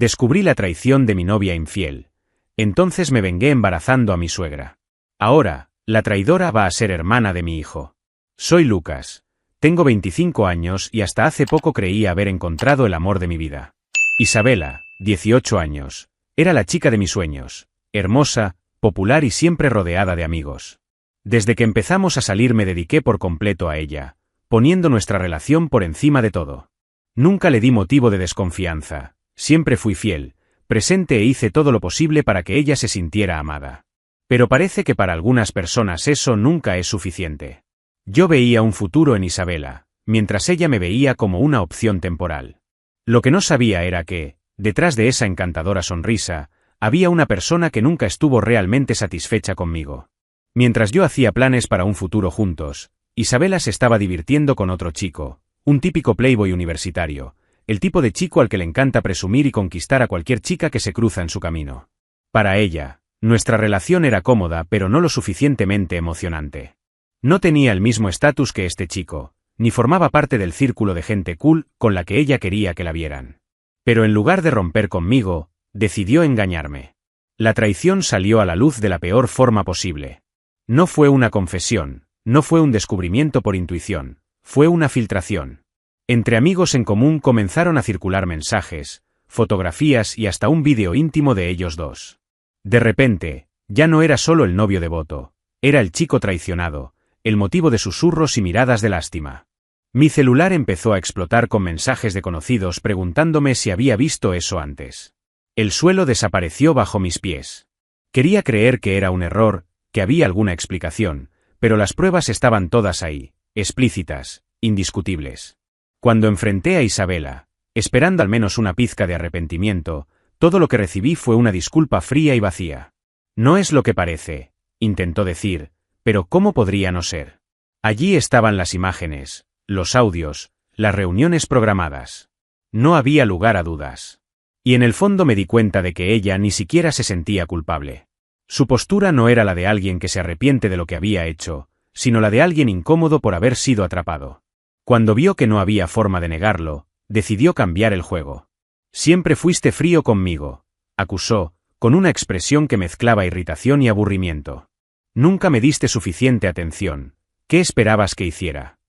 Descubrí la traición de mi novia infiel. Entonces me vengué embarazando a mi suegra. Ahora, la traidora va a ser hermana de mi hijo. Soy Lucas. Tengo 25 años y hasta hace poco creía haber encontrado el amor de mi vida. Isabela, 18 años. Era la chica de mis sueños. Hermosa, popular y siempre rodeada de amigos. Desde que empezamos a salir me dediqué por completo a ella, poniendo nuestra relación por encima de todo. Nunca le di motivo de desconfianza, siempre fui fiel, presente e hice todo lo posible para que ella se sintiera amada. Pero parece que para algunas personas eso nunca es suficiente. Yo veía un futuro en Isabela, mientras ella me veía como una opción temporal. Lo que no sabía era que, detrás de esa encantadora sonrisa, había una persona que nunca estuvo realmente satisfecha conmigo. Mientras yo hacía planes para un futuro juntos, Isabela se estaba divirtiendo con otro chico, un típico playboy universitario, el tipo de chico al que le encanta presumir y conquistar a cualquier chica que se cruza en su camino. Para ella, nuestra relación era cómoda pero no lo suficientemente emocionante. No tenía el mismo estatus que este chico, ni formaba parte del círculo de gente cool con la que ella quería que la vieran. Pero en lugar de romper conmigo, decidió engañarme. La traición salió a la luz de la peor forma posible. No fue una confesión, no fue un descubrimiento por intuición, fue una filtración. Entre amigos en común comenzaron a circular mensajes, fotografías y hasta un vídeo íntimo de ellos dos. De repente, ya no era solo el novio devoto, era el chico traicionado, el motivo de susurros y miradas de lástima. Mi celular empezó a explotar con mensajes de conocidos preguntándome si había visto eso antes. El suelo desapareció bajo mis pies. Quería creer que era un error, que había alguna explicación, pero las pruebas estaban todas ahí, explícitas, indiscutibles. Cuando enfrenté a Isabela, esperando al menos una pizca de arrepentimiento, todo lo que recibí fue una disculpa fría y vacía. No es lo que parece, intentó decir, pero ¿cómo podría no ser? Allí estaban las imágenes, los audios, las reuniones programadas. No había lugar a dudas. Y en el fondo me di cuenta de que ella ni siquiera se sentía culpable. Su postura no era la de alguien que se arrepiente de lo que había hecho, sino la de alguien incómodo por haber sido atrapado. Cuando vio que no había forma de negarlo, decidió cambiar el juego. Siempre fuiste frío conmigo, acusó, con una expresión que mezclaba irritación y aburrimiento. Nunca me diste suficiente atención. ¿Qué esperabas que hiciera?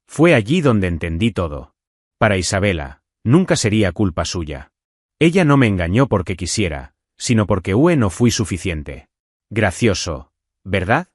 Fue allí donde entendí todo. Para Isabela, nunca sería culpa suya. Ella no me engañó porque quisiera, sino porque no fui suficiente. Gracioso, ¿verdad?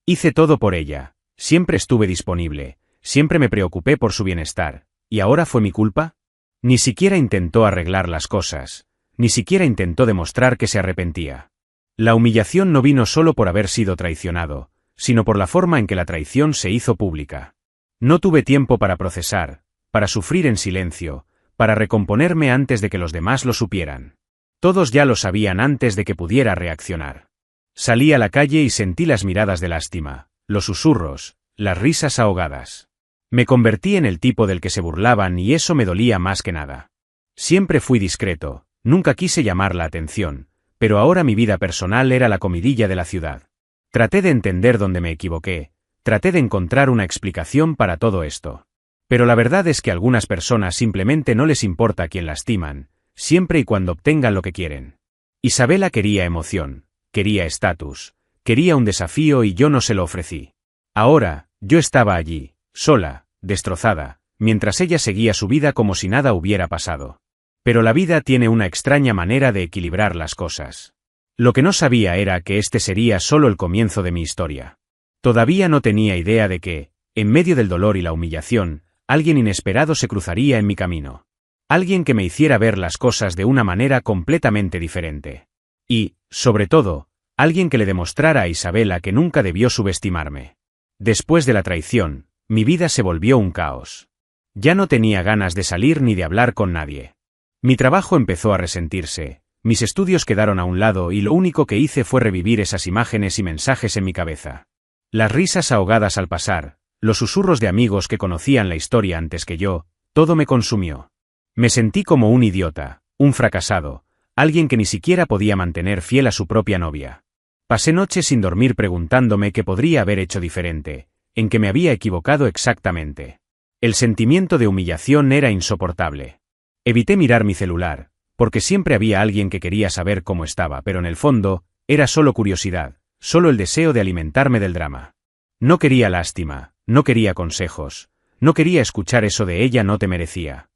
Hice todo por ella, siempre estuve disponible, siempre me preocupé por su bienestar, ¿y ahora fue mi culpa? Ni siquiera intentó arreglar las cosas, ni siquiera intentó demostrar que se arrepentía. La humillación no vino solo por haber sido traicionado, sino por la forma en que la traición se hizo pública. No tuve tiempo para procesar, para sufrir en silencio, para recomponerme antes de que los demás lo supieran. Todos ya lo sabían antes de que pudiera reaccionar. Salí a la calle y sentí las miradas de lástima, los susurros, las risas ahogadas. Me convertí en el tipo del que se burlaban y eso me dolía más que nada. Siempre fui discreto, nunca quise llamar la atención, pero ahora mi vida personal era la comidilla de la ciudad. Traté de entender dónde me equivoqué, traté de encontrar una explicación para todo esto. Pero la verdad es que a algunas personas simplemente no les importa a quién lastiman, siempre y cuando obtengan lo que quieren. Isabela quería emoción, quería estatus, quería un desafío y yo no se lo ofrecí. Ahora, yo estaba allí, sola, destrozada, mientras ella seguía su vida como si nada hubiera pasado. Pero la vida tiene una extraña manera de equilibrar las cosas. Lo que no sabía era que este sería solo el comienzo de mi historia. Todavía no tenía idea de que, en medio del dolor y la humillación, alguien inesperado se cruzaría en mi camino. Alguien que me hiciera ver las cosas de una manera completamente diferente. Y, sobre todo, alguien que le demostrara a Isabela que nunca debió subestimarme. Después de la traición, mi vida se volvió un caos. Ya no tenía ganas de salir ni de hablar con nadie. Mi trabajo empezó a resentirse, mis estudios quedaron a un lado y lo único que hice fue revivir esas imágenes y mensajes en mi cabeza. Las risas ahogadas al pasar, los susurros de amigos que conocían la historia antes que yo, todo me consumió. Me sentí como un idiota, un fracasado, alguien que ni siquiera podía mantener fiel a su propia novia. Pasé noches sin dormir preguntándome qué podría haber hecho diferente, en qué me había equivocado exactamente. El sentimiento de humillación era insoportable. Evité mirar mi celular, porque siempre había alguien que quería saber cómo estaba, pero en el fondo, era solo curiosidad, solo el deseo de alimentarme del drama. No quería lástima, no quería consejos, no quería escuchar eso de ella no te merecía.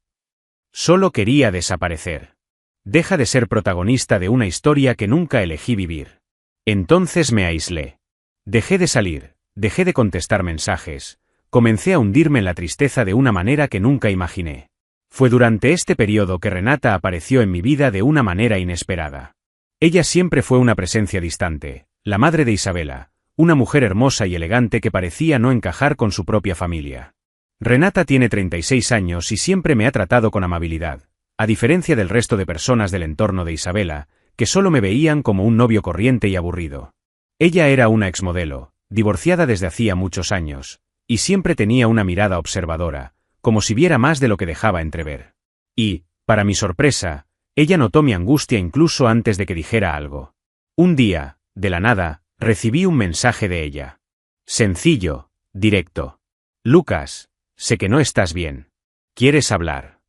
Solo quería desaparecer. Deja de ser protagonista de una historia que nunca elegí vivir. Entonces me aislé. Dejé de salir, dejé de contestar mensajes, comencé a hundirme en la tristeza de una manera que nunca imaginé. Fue durante este periodo que Renata apareció en mi vida de una manera inesperada. Ella siempre fue una presencia distante, la madre de Isabela, una mujer hermosa y elegante que parecía no encajar con su propia familia. Renata tiene 36 años y siempre me ha tratado con amabilidad, a diferencia del resto de personas del entorno de Isabela, que solo me veían como un novio corriente y aburrido. Ella era una exmodelo, divorciada desde hacía muchos años, y siempre tenía una mirada observadora, como si viera más de lo que dejaba entrever. Y, para mi sorpresa, ella notó mi angustia incluso antes de que dijera algo. Un día, de la nada, recibí un mensaje de ella. Sencillo, directo. Lucas, sé que no estás bien. ¿Quieres hablar?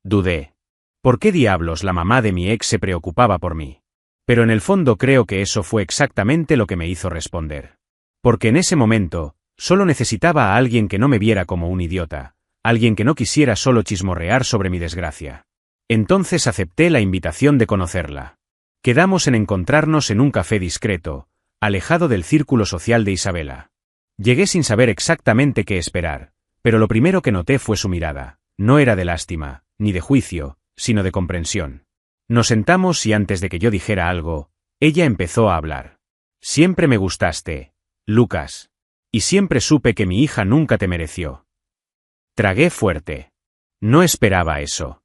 Dudé. ¿Por qué diablos la mamá de mi ex se preocupaba por mí? Pero en el fondo creo que eso fue exactamente lo que me hizo responder. Porque en ese momento, solo necesitaba a alguien que no me viera como un idiota, alguien que no quisiera solo chismorrear sobre mi desgracia. Entonces acepté la invitación de conocerla. Quedamos en encontrarnos en un café discreto, alejado del círculo social de Isabela. Llegué sin saber exactamente qué esperar, pero lo primero que noté fue su mirada. No era de lástima, ni de juicio, sino de comprensión. Nos sentamos y antes de que yo dijera algo, ella empezó a hablar. Siempre me gustaste, Lucas. Y siempre supe que mi hija nunca te mereció. Tragué fuerte. No esperaba eso.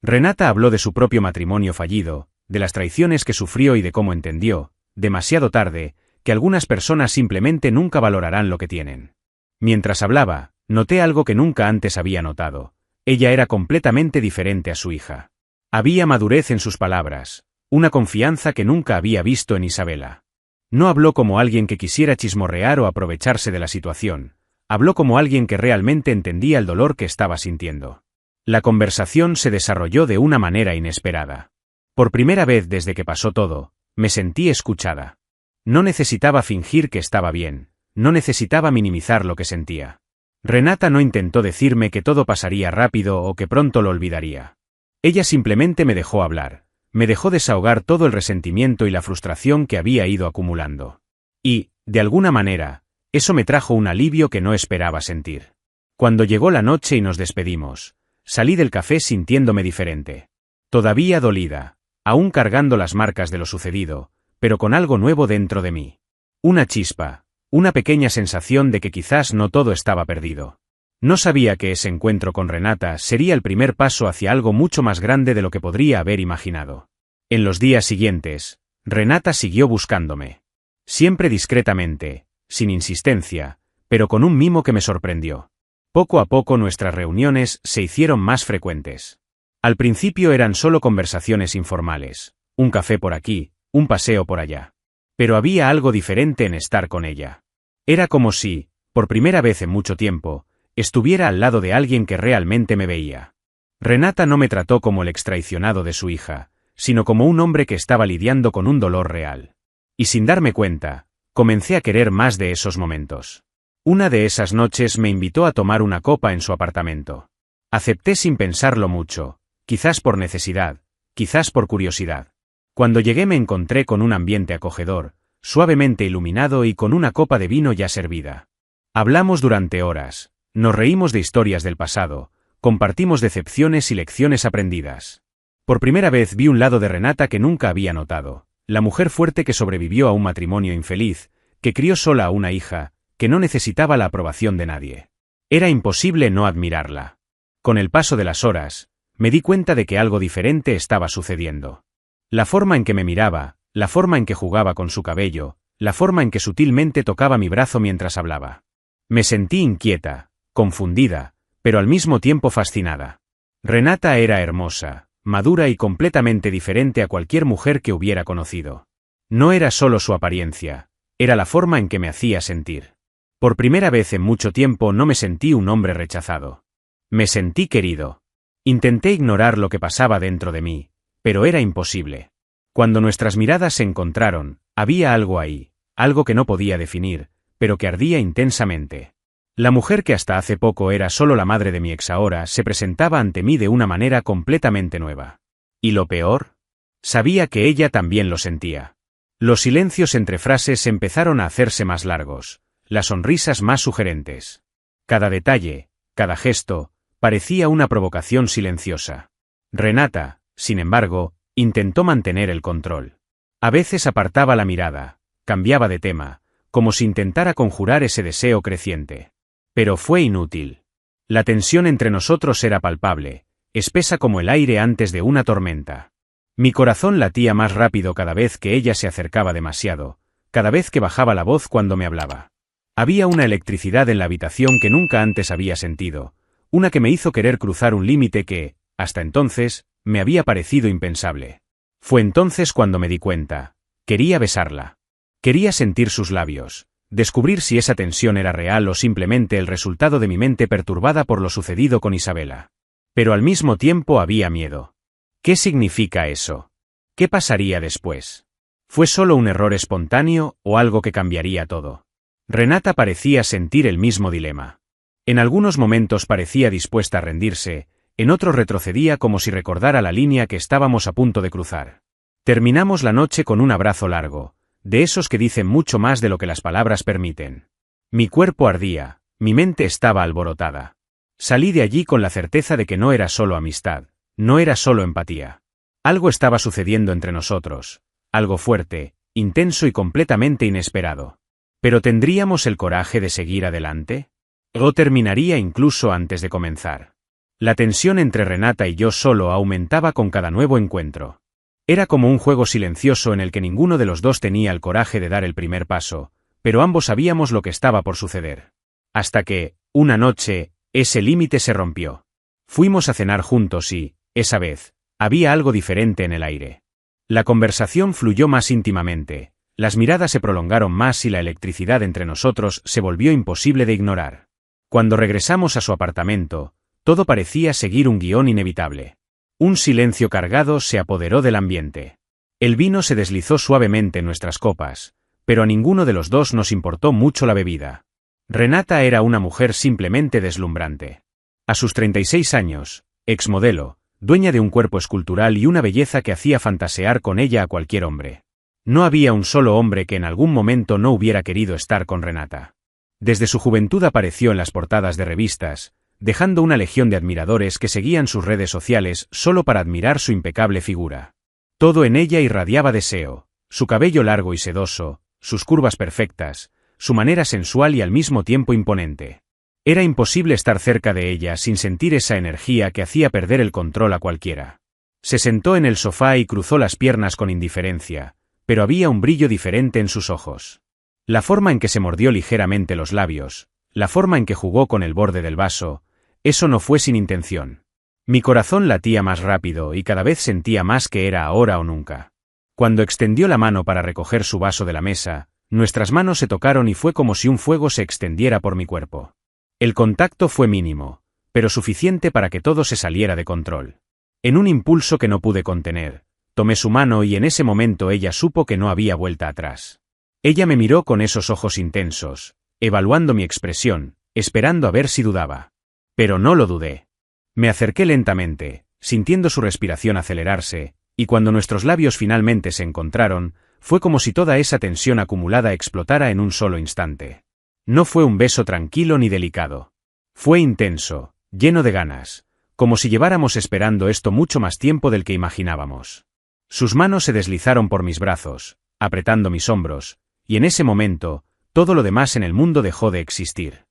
Renata habló de su propio matrimonio fallido, de las traiciones que sufrió y de cómo entendió, demasiado tarde, que algunas personas simplemente nunca valorarán lo que tienen. Mientras hablaba, noté algo que nunca antes había notado. Ella era completamente diferente a su hija. Había madurez en sus palabras, una confianza que nunca había visto en Isabela. No habló como alguien que quisiera chismorrear o aprovecharse de la situación, habló como alguien que realmente entendía el dolor que estaba sintiendo. La conversación se desarrolló de una manera inesperada. Por primera vez desde que pasó todo, me sentí escuchada. No necesitaba fingir que estaba bien, no necesitaba minimizar lo que sentía. Renata no intentó decirme que todo pasaría rápido o que pronto lo olvidaría. Ella simplemente me dejó hablar, me dejó desahogar todo el resentimiento y la frustración que había ido acumulando. Y, de alguna manera, eso me trajo un alivio que no esperaba sentir. Cuando llegó la noche y nos despedimos, salí del café sintiéndome diferente. Todavía dolida, aún cargando las marcas de lo sucedido, pero con algo nuevo dentro de mí. Una chispa, una pequeña sensación de que quizás no todo estaba perdido. No sabía que ese encuentro con Renata sería el primer paso hacia algo mucho más grande de lo que podría haber imaginado. En los días siguientes, Renata siguió buscándome. Siempre discretamente, sin insistencia, pero con un mimo que me sorprendió. Poco a poco nuestras reuniones se hicieron más frecuentes. Al principio eran solo conversaciones informales, un café por aquí, un paseo por allá. Pero había algo diferente en estar con ella. Era como si, por primera vez en mucho tiempo, estuviera al lado de alguien que realmente me veía. Renata no me trató como el extraicionado de su hija, sino como un hombre que estaba lidiando con un dolor real. Y sin darme cuenta, comencé a querer más de esos momentos. Una de esas noches me invitó a tomar una copa en su apartamento. Acepté sin pensarlo mucho, quizás por necesidad, quizás por curiosidad. Cuando llegué me encontré con un ambiente acogedor, suavemente iluminado y con una copa de vino ya servida. Hablamos durante horas, nos reímos de historias del pasado, compartimos decepciones y lecciones aprendidas. Por primera vez vi un lado de Renata que nunca había notado, la mujer fuerte que sobrevivió a un matrimonio infeliz, que crió sola a una hija, que no necesitaba la aprobación de nadie. Era imposible no admirarla. Con el paso de las horas, me di cuenta de que algo diferente estaba sucediendo. La forma en que me miraba, la forma en que jugaba con su cabello, la forma en que sutilmente tocaba mi brazo mientras hablaba. Me sentí inquieta, confundida, pero al mismo tiempo fascinada. Renata era hermosa, madura y completamente diferente a cualquier mujer que hubiera conocido. No era solo su apariencia, era la forma en que me hacía sentir. Por primera vez en mucho tiempo no me sentí un hombre rechazado. Me sentí querido. Intenté ignorar lo que pasaba dentro de mí, pero era imposible. Cuando nuestras miradas se encontraron, había algo ahí, algo que no podía definir, pero que ardía intensamente. La mujer que hasta hace poco era solo la madre de mi ex ahora se presentaba ante mí de una manera completamente nueva. ¿Y lo peor? Sabía que ella también lo sentía. Los silencios entre frases empezaron a hacerse más largos, las sonrisas más sugerentes. Cada detalle, cada gesto, parecía una provocación silenciosa. Renata, sin embargo, intentó mantener el control. A veces apartaba la mirada, cambiaba de tema, como si intentara conjurar ese deseo creciente. Pero fue inútil. La tensión entre nosotros era palpable, espesa como el aire antes de una tormenta. Mi corazón latía más rápido cada vez que ella se acercaba demasiado, cada vez que bajaba la voz cuando me hablaba. Había una electricidad en la habitación que nunca antes había sentido, una que me hizo querer cruzar un límite que, hasta entonces, me había parecido impensable. Fue entonces cuando me di cuenta. Quería besarla. Quería sentir sus labios, descubrir si esa tensión era real o simplemente el resultado de mi mente perturbada por lo sucedido con Isabela. Pero al mismo tiempo había miedo. ¿Qué significa eso? ¿Qué pasaría después? ¿Fue solo un error espontáneo o algo que cambiaría todo? Renata parecía sentir el mismo dilema. En algunos momentos parecía dispuesta a rendirse, en otros retrocedía como si recordara la línea que estábamos a punto de cruzar. Terminamos la noche con un abrazo largo, de esos que dicen mucho más de lo que las palabras permiten. Mi cuerpo ardía, mi mente estaba alborotada. Salí de allí con la certeza de que no era solo amistad, no era solo empatía. Algo estaba sucediendo entre nosotros, algo fuerte, intenso y completamente inesperado. ¿Pero tendríamos el coraje de seguir adelante? ¿O terminaría incluso antes de comenzar? La tensión entre Renata y yo solo aumentaba con cada nuevo encuentro. Era como un juego silencioso en el que ninguno de los dos tenía el coraje de dar el primer paso, pero ambos sabíamos lo que estaba por suceder. Hasta que, una noche, ese límite se rompió. Fuimos a cenar juntos y, esa vez, había algo diferente en el aire. La conversación fluyó más íntimamente, las miradas se prolongaron más y la electricidad entre nosotros se volvió imposible de ignorar. Cuando regresamos a su apartamento, todo parecía seguir un guión inevitable. Un silencio cargado se apoderó del ambiente. El vino se deslizó suavemente en nuestras copas, pero a ninguno de los dos nos importó mucho la bebida. Renata era una mujer simplemente deslumbrante. A sus 36 años, exmodelo, dueña de un cuerpo escultural y una belleza que hacía fantasear con ella a cualquier hombre. No había un solo hombre que en algún momento no hubiera querido estar con Renata. Desde su juventud apareció en las portadas de revistas, dejando una legión de admiradores que seguían sus redes sociales solo para admirar su impecable figura. Todo en ella irradiaba deseo, su cabello largo y sedoso, sus curvas perfectas, su manera sensual y al mismo tiempo imponente. Era imposible estar cerca de ella sin sentir esa energía que hacía perder el control a cualquiera. Se sentó en el sofá y cruzó las piernas con indiferencia, pero había un brillo diferente en sus ojos. La forma en que se mordió ligeramente los labios, la forma en que jugó con el borde del vaso, eso no fue sin intención. Mi corazón latía más rápido y cada vez sentía más que era ahora o nunca. Cuando extendió la mano para recoger su vaso de la mesa, nuestras manos se tocaron y fue como si un fuego se extendiera por mi cuerpo. El contacto fue mínimo, pero suficiente para que todo se saliera de control. En un impulso que no pude contener, tomé su mano y en ese momento ella supo que no había vuelta atrás. Ella me miró con esos ojos intensos, evaluando mi expresión, esperando a ver si dudaba. Pero no lo dudé. Me acerqué lentamente, sintiendo su respiración acelerarse, y cuando nuestros labios finalmente se encontraron, fue como si toda esa tensión acumulada explotara en un solo instante. No fue un beso tranquilo ni delicado. Fue intenso, lleno de ganas, como si lleváramos esperando esto mucho más tiempo del que imaginábamos. Sus manos se deslizaron por mis brazos, apretando mis hombros, y en ese momento, todo lo demás en el mundo dejó de existir.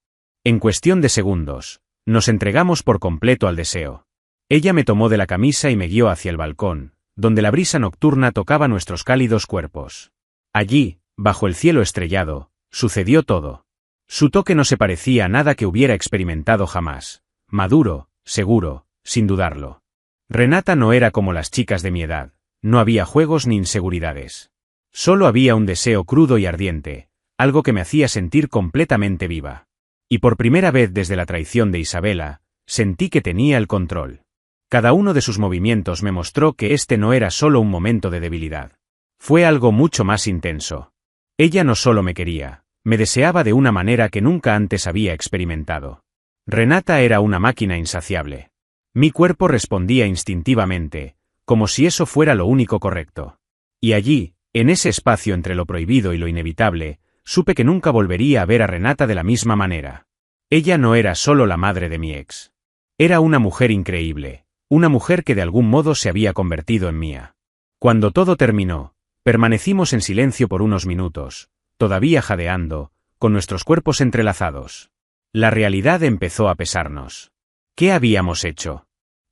En cuestión de segundos, nos entregamos por completo al deseo. Ella me tomó de la camisa y me guió hacia el balcón, donde la brisa nocturna tocaba nuestros cálidos cuerpos. Allí, bajo el cielo estrellado, sucedió todo. Su toque no se parecía a nada que hubiera experimentado jamás. Maduro, seguro, sin dudarlo. Renata no era como las chicas de mi edad, no había juegos ni inseguridades. Solo había un deseo crudo y ardiente, algo que me hacía sentir completamente viva. Y por primera vez desde la traición de Isabela, sentí que tenía el control. Cada uno de sus movimientos me mostró que este no era solo un momento de debilidad. Fue algo mucho más intenso. Ella no solo me quería, me deseaba de una manera que nunca antes había experimentado. Renata era una máquina insaciable. Mi cuerpo respondía instintivamente, como si eso fuera lo único correcto. Y allí, en ese espacio entre lo prohibido y lo inevitable, supe que nunca volvería a ver a Renata de la misma manera. Ella no era solo la madre de mi ex. Era una mujer increíble, una mujer que de algún modo se había convertido en mía. Cuando todo terminó, permanecimos en silencio por unos minutos, todavía jadeando, con nuestros cuerpos entrelazados. La realidad empezó a pesarnos. ¿Qué habíamos hecho?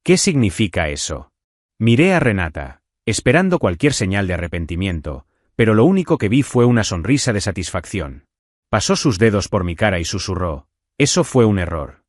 ¿Qué significa eso? Miré a Renata, esperando cualquier señal de arrepentimiento, pero lo único que vi fue una sonrisa de satisfacción. Pasó sus dedos por mi cara y susurró: «Eso fue un error».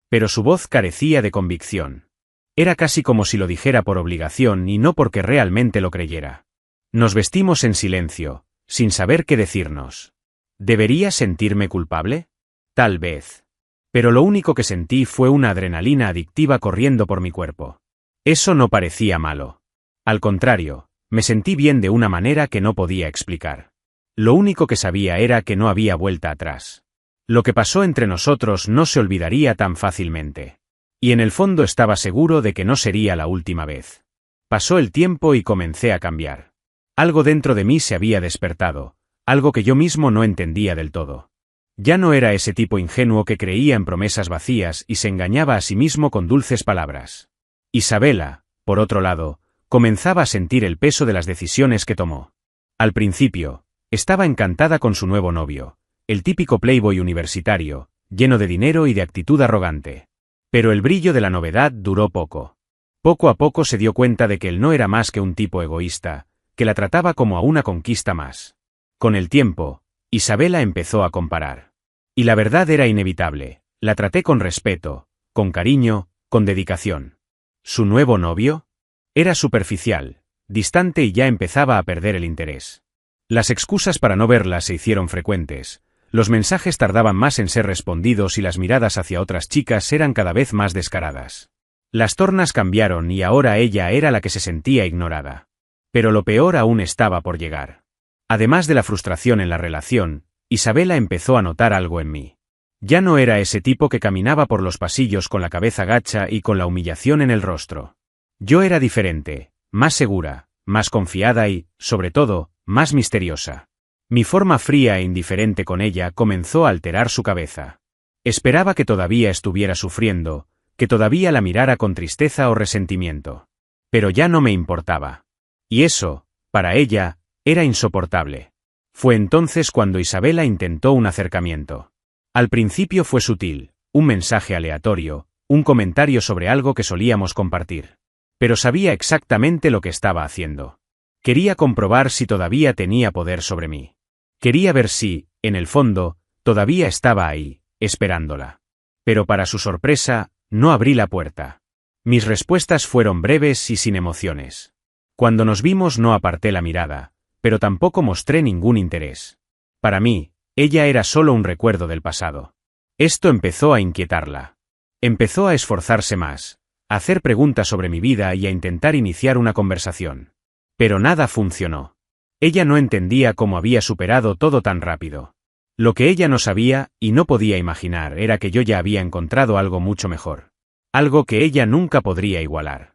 Pero su voz carecía de convicción. Era casi como si lo dijera por obligación y no porque realmente lo creyera. Nos vestimos en silencio, sin saber qué decirnos. ¿Debería sentirme culpable? Tal vez. Pero lo único que sentí fue una adrenalina adictiva corriendo por mi cuerpo. Eso no parecía malo. Al contrario, me sentí bien de una manera que no podía explicar. Lo único que sabía era que no había vuelta atrás. Lo que pasó entre nosotros no se olvidaría tan fácilmente. Y en el fondo estaba seguro de que no sería la última vez. Pasó el tiempo y comencé a cambiar. Algo dentro de mí se había despertado, algo que yo mismo no entendía del todo. Ya no era ese tipo ingenuo que creía en promesas vacías y se engañaba a sí mismo con dulces palabras. Isabela, por otro lado, comenzaba a sentir el peso de las decisiones que tomó. Al principio, estaba encantada con su nuevo novio, el típico playboy universitario, lleno de dinero y de actitud arrogante. Pero el brillo de la novedad duró poco. Poco a poco se dio cuenta de que él no era más que un tipo egoísta, que la trataba como a una conquista más. Con el tiempo, Isabela empezó a comparar. Y la verdad era inevitable, la traté con respeto, con cariño, con dedicación. ¿Su nuevo novio? Era superficial, distante y ya empezaba a perder el interés. Las excusas para no verla se hicieron frecuentes, los mensajes tardaban más en ser respondidos y las miradas hacia otras chicas eran cada vez más descaradas. Las tornas cambiaron y ahora ella era la que se sentía ignorada. Pero lo peor aún estaba por llegar. Además de la frustración en la relación, Isabela empezó a notar algo en mí. Ya no era ese tipo que caminaba por los pasillos con la cabeza gacha y con la humillación en el rostro. Yo era diferente, más segura, más confiada y, sobre todo, más misteriosa. Mi forma fría e indiferente con ella comenzó a alterar su cabeza. Esperaba que todavía estuviera sufriendo, que todavía la mirara con tristeza o resentimiento. Pero ya no me importaba. Y eso, para ella, era insoportable. Fue entonces cuando Isabela intentó un acercamiento. Al principio fue sutil, un mensaje aleatorio, un comentario sobre algo que solíamos compartir. Pero sabía exactamente lo que estaba haciendo. Quería comprobar si todavía tenía poder sobre mí. Quería ver si, en el fondo, todavía estaba ahí, esperándola. Pero para su sorpresa, no abrí la puerta. Mis respuestas fueron breves y sin emociones. Cuando nos vimos no aparté la mirada, pero tampoco mostré ningún interés. Para mí, ella era solo un recuerdo del pasado. Esto empezó a inquietarla. Empezó a esforzarse más, a hacer preguntas sobre mi vida y a intentar iniciar una conversación. Pero nada funcionó. Ella no entendía cómo había superado todo tan rápido. Lo que ella no sabía, y no podía imaginar, era que yo ya había encontrado algo mucho mejor. Algo que ella nunca podría igualar.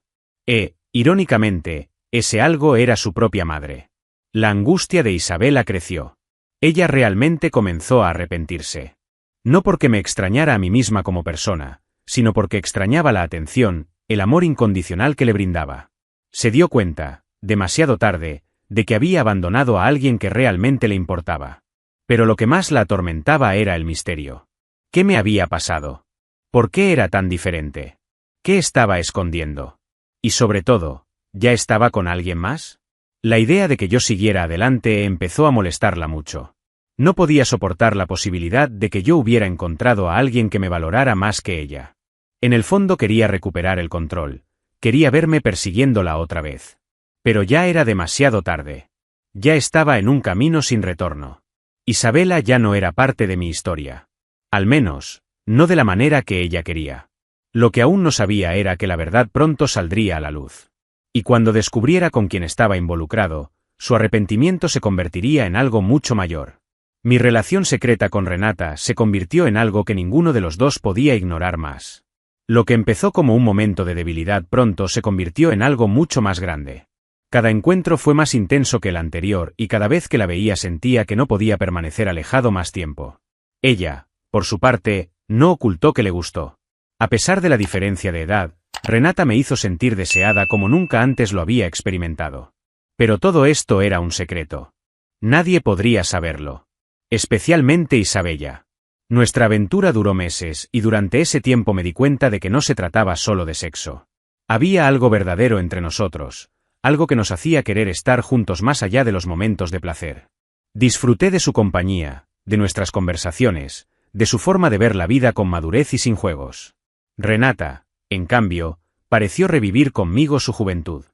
Irónicamente, ese algo era su propia madre. La angustia de Isabela creció. Ella realmente comenzó a arrepentirse. No porque me extrañara a mí misma como persona, sino porque extrañaba la atención, el amor incondicional que le brindaba. Se dio cuenta, demasiado tarde, de que había abandonado a alguien que realmente le importaba. Pero lo que más la atormentaba era el misterio. ¿Qué me había pasado? ¿Por qué era tan diferente? ¿Qué estaba escondiendo? Y sobre todo, ¿ya estaba con alguien más? La idea de que yo siguiera adelante empezó a molestarla mucho. No podía soportar la posibilidad de que yo hubiera encontrado a alguien que me valorara más que ella. En el fondo quería recuperar el control, quería verme persiguiéndola otra vez. Pero ya era demasiado tarde. Ya estaba en un camino sin retorno. Isabela ya no era parte de mi historia. Al menos, no de la manera que ella quería. Lo que aún no sabía era que la verdad pronto saldría a la luz. Y cuando descubriera con quién estaba involucrado, su arrepentimiento se convertiría en algo mucho mayor. Mi relación secreta con Renata se convirtió en algo que ninguno de los dos podía ignorar más. Lo que empezó como un momento de debilidad pronto se convirtió en algo mucho más grande. Cada encuentro fue más intenso que el anterior y cada vez que la veía sentía que no podía permanecer alejado más tiempo. Ella, por su parte, no ocultó que le gustó. A pesar de la diferencia de edad, Renata me hizo sentir deseada como nunca antes lo había experimentado. Pero todo esto era un secreto. Nadie podría saberlo. Especialmente Isabella. Nuestra aventura duró meses y durante ese tiempo me di cuenta de que no se trataba solo de sexo. Había algo verdadero entre nosotros, algo que nos hacía querer estar juntos más allá de los momentos de placer. Disfruté de su compañía, de nuestras conversaciones, de su forma de ver la vida con madurez y sin juegos. Renata, en cambio, pareció revivir conmigo su juventud.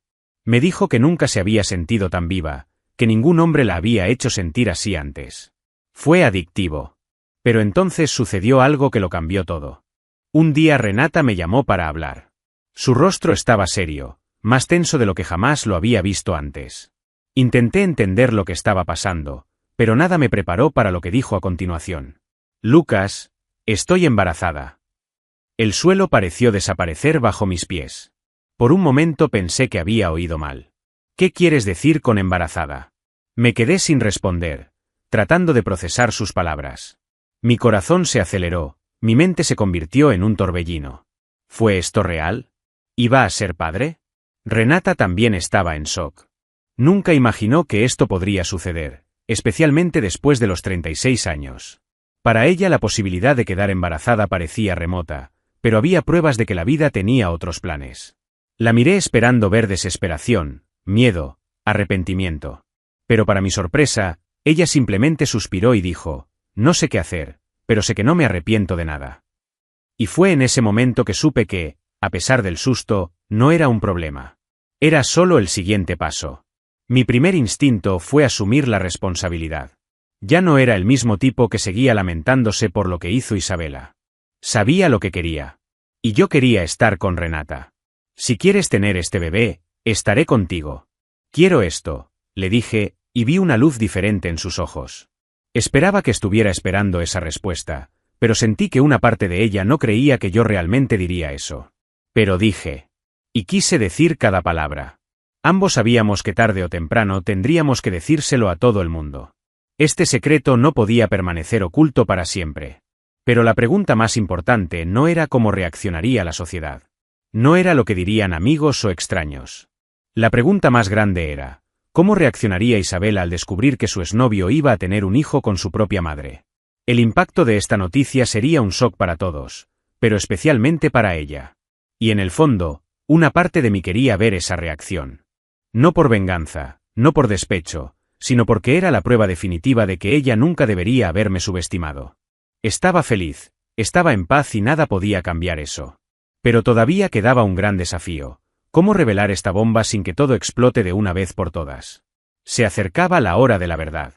Me dijo que nunca se había sentido tan viva, que ningún hombre la había hecho sentir así antes. Fue adictivo. Pero entonces sucedió algo que lo cambió todo. Un día Renata me llamó para hablar. Su rostro estaba serio, más tenso de lo que jamás lo había visto antes. Intenté entender lo que estaba pasando, pero nada me preparó para lo que dijo a continuación. Lucas, estoy embarazada. El suelo pareció desaparecer bajo mis pies. Por un momento pensé que había oído mal. ¿Qué quieres decir con embarazada? Me quedé sin responder, tratando de procesar sus palabras. Mi corazón se aceleró, mi mente se convirtió en un torbellino. ¿Fue esto real? ¿Iba a ser padre? Renata también estaba en shock. Nunca imaginó que esto podría suceder, especialmente después de los 36 años. Para ella la posibilidad de quedar embarazada parecía remota, pero había pruebas de que la vida tenía otros planes. La miré esperando ver desesperación, miedo, arrepentimiento. Pero para mi sorpresa, ella simplemente suspiró y dijo, no sé qué hacer, pero sé que no me arrepiento de nada. Y fue en ese momento que supe que, a pesar del susto, no era un problema. Era solo el siguiente paso. Mi primer instinto fue asumir la responsabilidad. Ya no era el mismo tipo que seguía lamentándose por lo que hizo Isabela. Sabía lo que quería. Y yo quería estar con Renata. Si quieres tener este bebé, estaré contigo. Quiero esto, le dije, y vi una luz diferente en sus ojos. Esperaba que estuviera esperando esa respuesta, pero sentí que una parte de ella no creía que yo realmente diría eso. Pero dije. Y quise decir cada palabra. Ambos sabíamos que tarde o temprano tendríamos que decírselo a todo el mundo. Este secreto no podía permanecer oculto para siempre. Pero la pregunta más importante no era cómo reaccionaría la sociedad. No era lo que dirían amigos o extraños. La pregunta más grande era, ¿cómo reaccionaría Isabela al descubrir que su exnovio iba a tener un hijo con su propia madre? El impacto de esta noticia sería un shock para todos, pero especialmente para ella. Y en el fondo, una parte de mí quería ver esa reacción. No por venganza, no por despecho, sino porque era la prueba definitiva de que ella nunca debería haberme subestimado. Estaba feliz, estaba en paz y nada podía cambiar eso. Pero todavía quedaba un gran desafío. ¿Cómo revelar esta bomba sin que todo explote de una vez por todas? Se acercaba la hora de la verdad.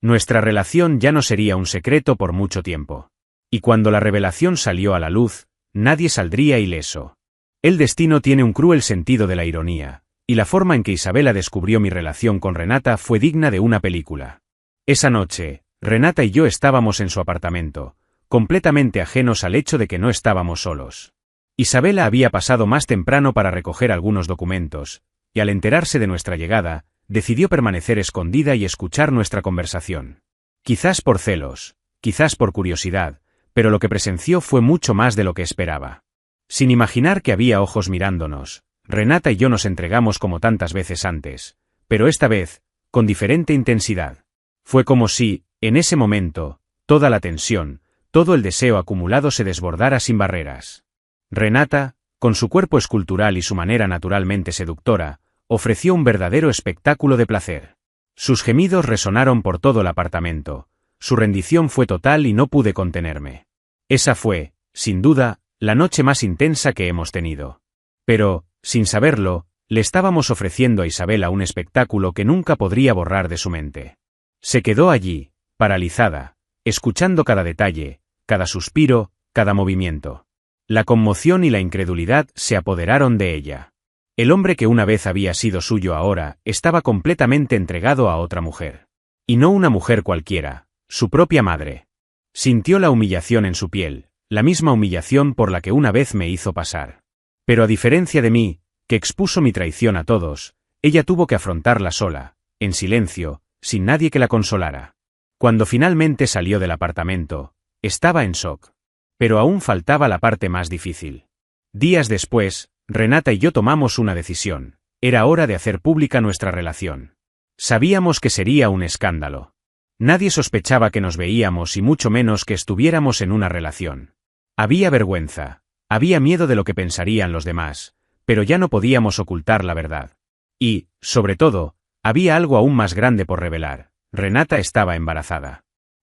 Nuestra relación ya no sería un secreto por mucho tiempo. Y cuando la revelación salió a la luz, nadie saldría ileso. El destino tiene un cruel sentido de la ironía, y la forma en que Isabela descubrió mi relación con Renata fue digna de una película. Esa noche, Renata y yo estábamos en su apartamento, completamente ajenos al hecho de que no estábamos solos. Isabela había pasado más temprano para recoger algunos documentos, y al enterarse de nuestra llegada, decidió permanecer escondida y escuchar nuestra conversación. Quizás por celos, quizás por curiosidad, pero lo que presenció fue mucho más de lo que esperaba. Sin imaginar que había ojos mirándonos, Renata y yo nos entregamos como tantas veces antes, pero esta vez, con diferente intensidad. Fue como si, en ese momento, toda la tensión, todo el deseo acumulado se desbordara sin barreras. Renata, con su cuerpo escultural y su manera naturalmente seductora, ofreció un verdadero espectáculo de placer. Sus gemidos resonaron por todo el apartamento, su rendición fue total y no pude contenerme. Esa fue, sin duda, la noche más intensa que hemos tenido. Pero, sin saberlo, le estábamos ofreciendo a Isabela un espectáculo que nunca podría borrar de su mente. Se quedó allí, paralizada, escuchando cada detalle, cada suspiro, cada movimiento. La conmoción y la incredulidad se apoderaron de ella. El hombre que una vez había sido suyo ahora estaba completamente entregado a otra mujer. Y no una mujer cualquiera, su propia madre. Sintió la humillación en su piel, la misma humillación por la que una vez me hizo pasar. Pero a diferencia de mí, que expuso mi traición a todos, ella tuvo que afrontarla sola, en silencio, sin nadie que la consolara. Cuando finalmente salió del apartamento, estaba en shock. Pero aún faltaba la parte más difícil. Días después, Renata y yo tomamos una decisión. Era hora de hacer pública nuestra relación. Sabíamos que sería un escándalo. Nadie sospechaba que nos veíamos y mucho menos que estuviéramos en una relación. Había vergüenza, había miedo de lo que pensarían los demás, pero ya no podíamos ocultar la verdad. Y, sobre todo, había algo aún más grande por revelar. Renata estaba embarazada.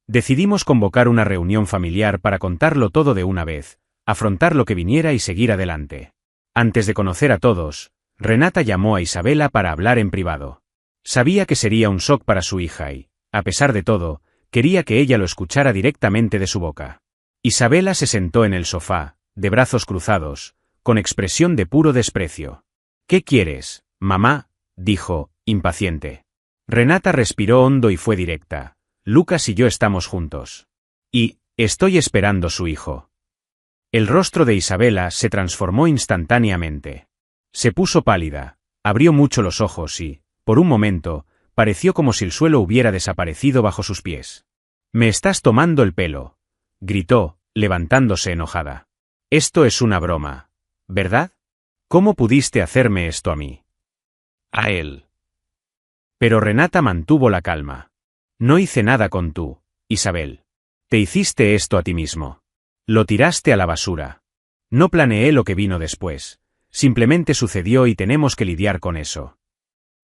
Decidimos convocar una reunión familiar para contarlo todo de una vez, afrontar lo que viniera y seguir adelante. Antes de conocer a todos, Renata llamó a Isabela para hablar en privado. Sabía que sería un shock para su hija y, a pesar de todo, quería que ella lo escuchara directamente de su boca. Isabela se sentó en el sofá, de brazos cruzados, con expresión de puro desprecio. «¿Qué quieres, mamá?», dijo, impaciente. Renata respiró hondo y fue directa. «Lucas y yo estamos juntos. Y, estoy esperando su hijo». El rostro de Isabela se transformó instantáneamente. Se puso pálida, abrió mucho los ojos y, por un momento, pareció como si el suelo hubiera desaparecido bajo sus pies. «Me estás tomando el pelo», gritó, levantándose enojada. «Esto es una broma, ¿verdad? ¿Cómo pudiste hacerme esto a mí?» «A él». Pero Renata mantuvo la calma. «No hice nada con tú, Isabel. Te hiciste esto a ti mismo. Lo tiraste a la basura. No planeé lo que vino después. Simplemente sucedió y tenemos que lidiar con eso».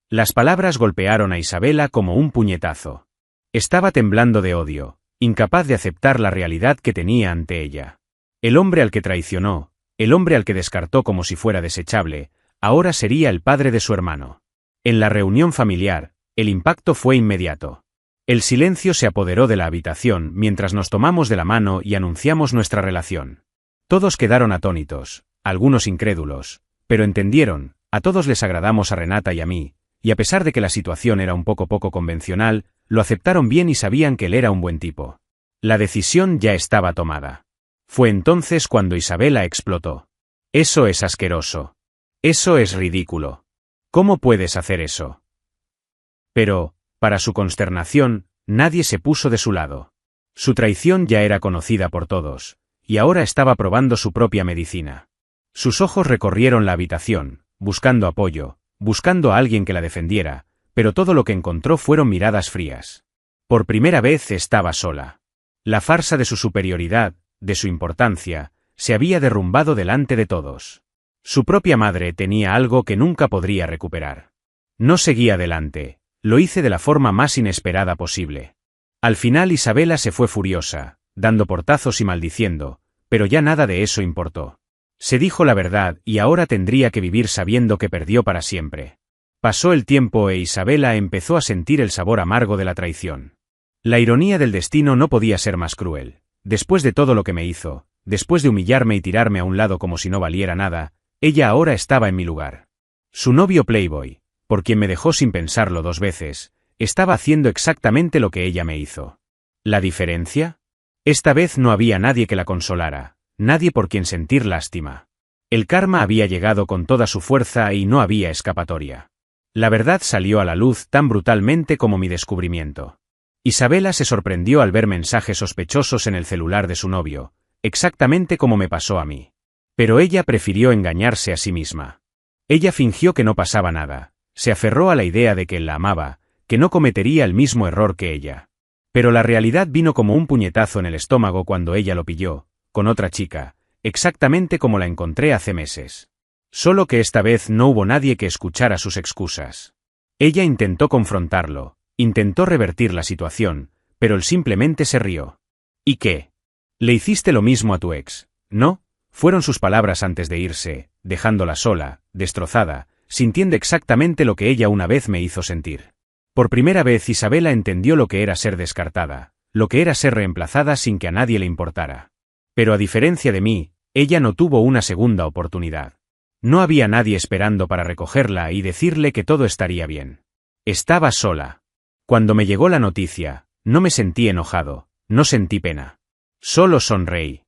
Las palabras golpearon a Isabela como un puñetazo. Estaba temblando de odio, incapaz de aceptar la realidad que tenía ante ella. El hombre al que traicionó, el hombre al que descartó como si fuera desechable, ahora sería el padre de su hermano. En la reunión familiar, el impacto fue inmediato. El silencio se apoderó de la habitación mientras nos tomamos de la mano y anunciamos nuestra relación. Todos quedaron atónitos, algunos incrédulos, pero entendieron, a todos les agradamos a Renata y a mí, y a pesar de que la situación era un poco convencional, lo aceptaron bien y sabían que él era un buen tipo. La decisión ya estaba tomada. Fue entonces cuando Isabela explotó. «Eso es asqueroso. Eso es ridículo. ¿Cómo puedes hacer eso?». Pero, para su consternación, nadie se puso de su lado. Su traición ya era conocida por todos, y ahora estaba probando su propia medicina. Sus ojos recorrieron la habitación, buscando apoyo, buscando a alguien que la defendiera, pero todo lo que encontró fueron miradas frías. Por primera vez estaba sola. La farsa de su superioridad, de su importancia, se había derrumbado delante de todos. Su propia madre tenía algo que nunca podría recuperar. No seguía adelante, lo hice de la forma más inesperada posible. Al final Isabela se fue furiosa, dando portazos y maldiciendo, pero ya nada de eso importó. Se dijo la verdad y ahora tendría que vivir sabiendo que perdió para siempre. Pasó el tiempo e Isabela empezó a sentir el sabor amargo de la traición. La ironía del destino no podía ser más cruel. Después de todo lo que me hizo, después de humillarme y tirarme a un lado como si no valiera nada, ella ahora estaba en mi lugar. Su novio Playboy, por quien me dejó sin pensarlo 2 veces, estaba haciendo exactamente lo que ella me hizo. ¿La diferencia? Esta vez no había nadie que la consolara. Nadie por quien sentir lástima. El karma había llegado con toda su fuerza y no había escapatoria. La verdad salió a la luz tan brutalmente como mi descubrimiento. Isabela se sorprendió al ver mensajes sospechosos en el celular de su novio, exactamente como me pasó a mí. Pero ella prefirió engañarse a sí misma. Ella fingió que no pasaba nada, se aferró a la idea de que él la amaba, que no cometería el mismo error que ella. Pero la realidad vino como un puñetazo en el estómago cuando ella lo pilló, con otra chica, exactamente como la encontré hace meses. Solo que esta vez no hubo nadie que escuchara sus excusas. Ella intentó confrontarlo, intentó revertir la situación, pero él simplemente se rió. ¿Y qué? Le hiciste lo mismo a tu ex, ¿no? Fueron sus palabras antes de irse, dejándola sola, destrozada, sintiendo exactamente lo que ella una vez me hizo sentir. Por primera vez Isabela entendió lo que era ser descartada, lo que era ser reemplazada sin que a nadie le importara. Pero a diferencia de mí, Ella no tuvo una segunda oportunidad. No había nadie esperando para recogerla y decirle que todo estaría bien. Estaba sola. Cuando me llegó la noticia, no me sentí enojado, no sentí pena. Solo sonreí.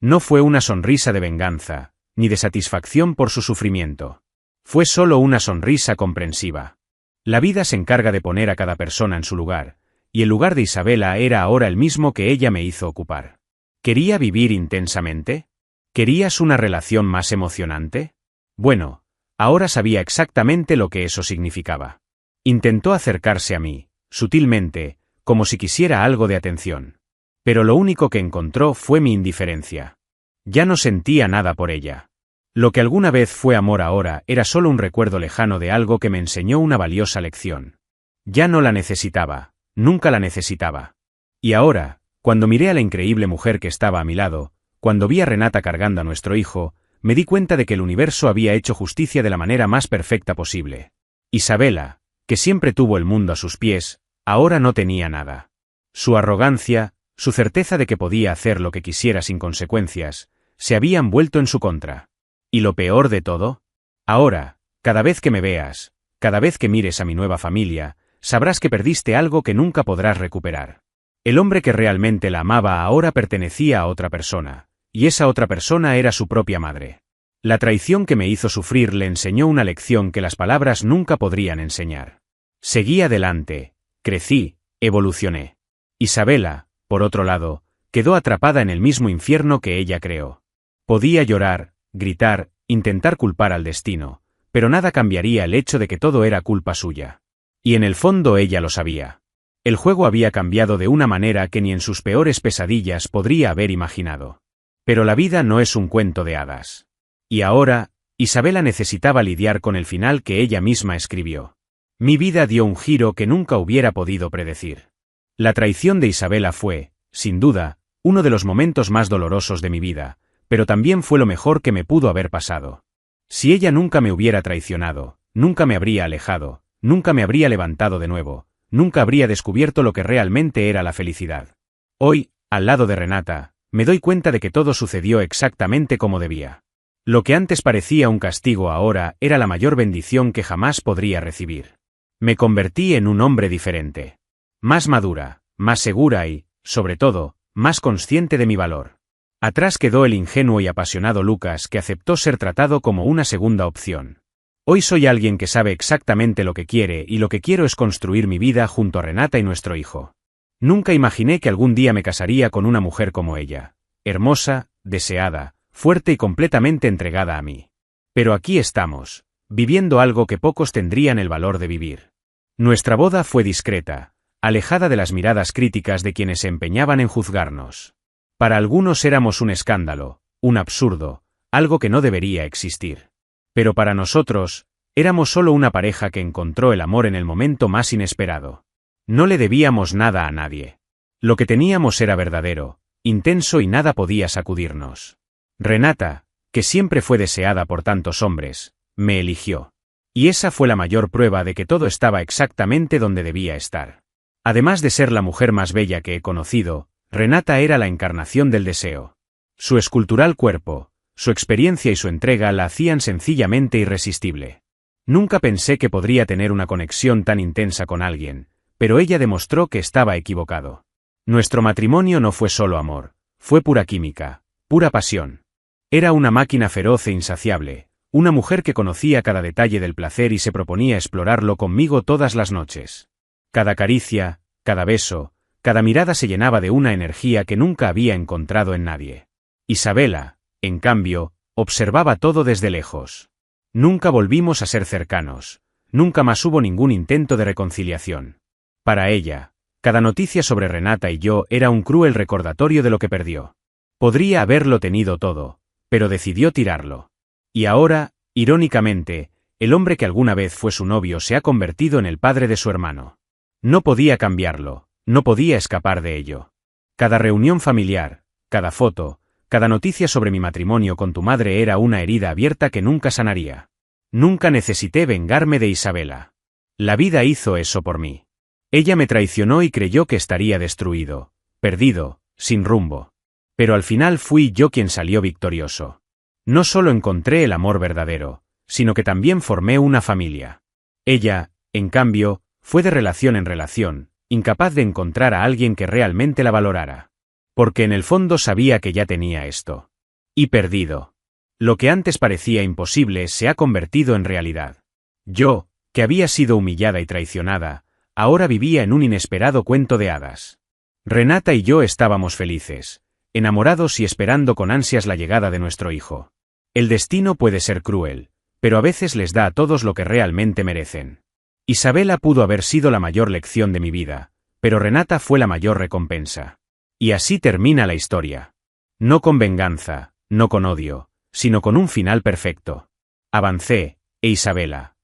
No fue una sonrisa de venganza, ni de satisfacción por su sufrimiento. Fue solo una sonrisa comprensiva. La vida se encarga de poner a cada persona en su lugar, y el lugar de Isabela era ahora el mismo que ella me hizo ocupar. ¿Quería vivir intensamente? ¿Querías una relación más emocionante? Bueno, ahora sabía exactamente lo que eso significaba. Intentó acercarse a mí, sutilmente, como si quisiera algo de atención. Pero lo único que encontró fue mi indiferencia. Ya no sentía nada por ella. Lo que alguna vez fue amor ahora era solo un recuerdo lejano de algo que me enseñó una valiosa lección. Ya no la necesitaba, nunca la necesitaba. Y ahora, cuando miré a la increíble mujer que estaba a mi lado, cuando vi a Renata cargando a nuestro hijo, me di cuenta de que el universo había hecho justicia de la manera más perfecta posible. Isabela, que siempre tuvo el mundo a sus pies, ahora no tenía nada. Su arrogancia, su certeza de que podía hacer lo que quisiera sin consecuencias, se habían vuelto en su contra. ¿Y lo peor de todo? Ahora, cada vez que me veas, cada vez que mires a mi nueva familia, sabrás que perdiste algo que nunca podrás recuperar. El hombre que realmente la amaba ahora pertenecía a otra persona, y esa otra persona era su propia madre. La traición que me hizo sufrir le enseñó una lección que las palabras nunca podrían enseñar. Seguí adelante, crecí, evolucioné. Isabela, por otro lado, quedó atrapada en el mismo infierno que ella creó. Podía llorar, gritar, intentar culpar al destino, pero nada cambiaría el hecho de que todo era culpa suya. Y en el fondo ella lo sabía. El juego había cambiado de una manera que ni en sus peores pesadillas podría haber imaginado. Pero la vida no es un cuento de hadas. Y ahora, Isabela necesitaba lidiar con el final que ella misma escribió. Mi vida dio un giro que nunca hubiera podido predecir. La traición de Isabela fue, sin duda, uno de los momentos más dolorosos de mi vida, pero también fue lo mejor que me pudo haber pasado. Si ella nunca me hubiera traicionado, nunca me habría alejado, nunca me habría levantado de nuevo, nunca habría descubierto lo que realmente era la felicidad. Hoy, al lado de Renata, me doy cuenta de que todo sucedió exactamente como debía. Lo que antes parecía un castigo ahora era la mayor bendición que jamás podría recibir. Me convertí en un hombre diferente. Más madura, más segura y, sobre todo, más consciente de mi valor. Atrás quedó el ingenuo y apasionado Lucas que aceptó ser tratado como una segunda opción. Hoy soy alguien que sabe exactamente lo que quiere y lo que quiero es construir mi vida junto a Renata y nuestro hijo. Nunca imaginé que algún día me casaría con una mujer como ella, hermosa, deseada, fuerte y completamente entregada a mí. Pero aquí estamos, viviendo algo que pocos tendrían el valor de vivir. Nuestra boda fue discreta, alejada de las miradas críticas de quienes se empeñaban en juzgarnos. Para algunos éramos un escándalo, un absurdo, algo que no debería existir. Pero para nosotros, éramos solo una pareja que encontró el amor en el momento más inesperado. No le debíamos nada a nadie. Lo que teníamos era verdadero, intenso y nada podía sacudirnos. Renata, que siempre fue deseada por tantos hombres, me eligió. Y esa fue la mayor prueba de que todo estaba exactamente donde debía estar. Además de ser la mujer más bella que he conocido, Renata era la encarnación del deseo. Su escultural cuerpo, su experiencia y su entrega la hacían sencillamente irresistible. Nunca pensé que podría tener una conexión tan intensa con alguien, pero ella demostró que estaba equivocado. Nuestro matrimonio no fue solo amor, fue pura química, pura pasión. Era una máquina feroz e insaciable, una mujer que conocía cada detalle del placer y se proponía explorarlo conmigo todas las noches. Cada caricia, cada beso, cada mirada se llenaba de una energía que nunca había encontrado en nadie. Isabela, en cambio, observaba todo desde lejos. Nunca volvimos a ser cercanos, nunca más hubo ningún intento de reconciliación. Para ella, cada noticia sobre Renata y yo era un cruel recordatorio de lo que perdió. Podría haberlo tenido todo, pero decidió tirarlo. Y ahora, irónicamente, el hombre que alguna vez fue su novio se ha convertido en el padre de su hermano. No podía cambiarlo, no podía escapar de ello. Cada reunión familiar, cada foto, cada noticia sobre mi matrimonio con tu madre era una herida abierta que nunca sanaría. Nunca necesité vengarme de Isabela. La vida hizo eso por mí. Ella me traicionó y creyó que estaría destruido, perdido, sin rumbo. Pero al final fui yo quien salió victorioso. No solo encontré el amor verdadero, sino que también formé una familia. Ella, en cambio, fue de relación en relación, incapaz de encontrar a alguien que realmente la valorara. Porque en el fondo sabía que ya tenía esto. Y perdido. Lo que antes parecía imposible se ha convertido en realidad. Yo, que había sido humillada y traicionada, ahora vivía en un inesperado cuento de hadas. Renata y yo estábamos felices, enamorados y esperando con ansias la llegada de nuestro hijo. El destino puede ser cruel, pero a veces les da a todos lo que realmente merecen. Isabela pudo haber sido la mayor lección de mi vida, pero Renata fue la mayor recompensa. Y así termina la historia. No con venganza, no con odio, sino con un final perfecto. Avancé, Isabela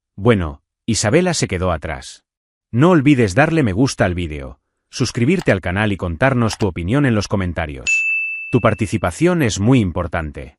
se quedó atrás. No olvides darle me gusta al vídeo, suscribirte al canal y contarnos tu opinión en los comentarios. Tu participación es muy importante.